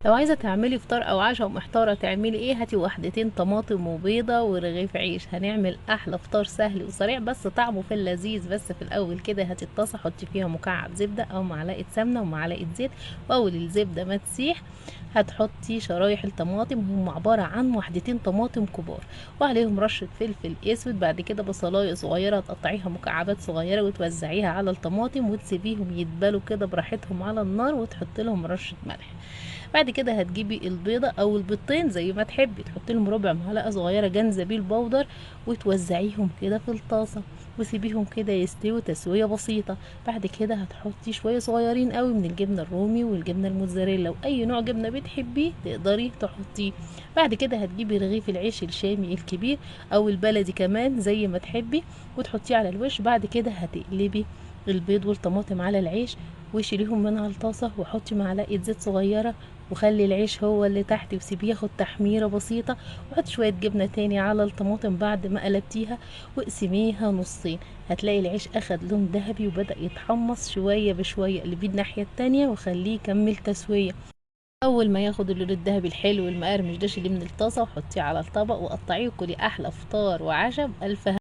لو عايزة تعملي فطار او عشاء ومحتارة تعملي ايه، هاتي وحدتين طماطم وبيضة ورغيف عيش، هنعمل احلى فطار سهل وسريع بس طعمه في اللذيذ. بس في الاول كده هاتي الطاسة، حطي فيها مكعب زبدة او معلقة سمنة ومعلقة زيت، واول الزبدة ما تسيح هتحطي شرايح الطماطم، هم عبارة عن وحدتين طماطم كبار وعليهم رشة فلفل اسود. بعد كده بصلاية صغيرة تقطعيها مكعبات صغيرة وتوزعيها على الطماطم وتسيبيهم يتبلوا كده براحتهم على النار، وتحطي لهم رشة ملح. بعد كده هتجيبي البيضة او البيضتين زي ما تحبي، تحطي لهم ربع معلقة صغيرة جنزبيل بودر وتوزعيهم كده في الطاسة وسيبيهم كده يستووا تسوية بسيطة. بعد كده هتحطي شوية صغيرين قوي من الجبنة الرومي والجبنة الموتزاريلا واي نوع جبنة بتحبيه تقدري تحطيه. بعد كده هتجيبي رغيف العيش الشامي الكبير او البلدي كمان زي ما تحبي وتحطيه على الوش. بعد كده هتقلبي البيض والطماطم على العيش وشيليهم من على الطاسة وحطي معلقة زيت صغيرة وخلي العيش هو اللي تحت وسيبيه ياخد تحميرة بسيطة، وحط شوية جبنة تاني على الطماطم بعد ما قلبتيها واقسميها نصين. هتلاقي العيش اخد لون ذهبي وبدأ يتحمص شوية بشوية، قلبيه الناحية التانية وخليه يكمل تسوية. اول ما ياخد اللون الذهبي الحلو المقرمش ده شيليه من الطاسة وحطيه على الطبق وقطعيه وكلي احلى فطار وعشاء بألف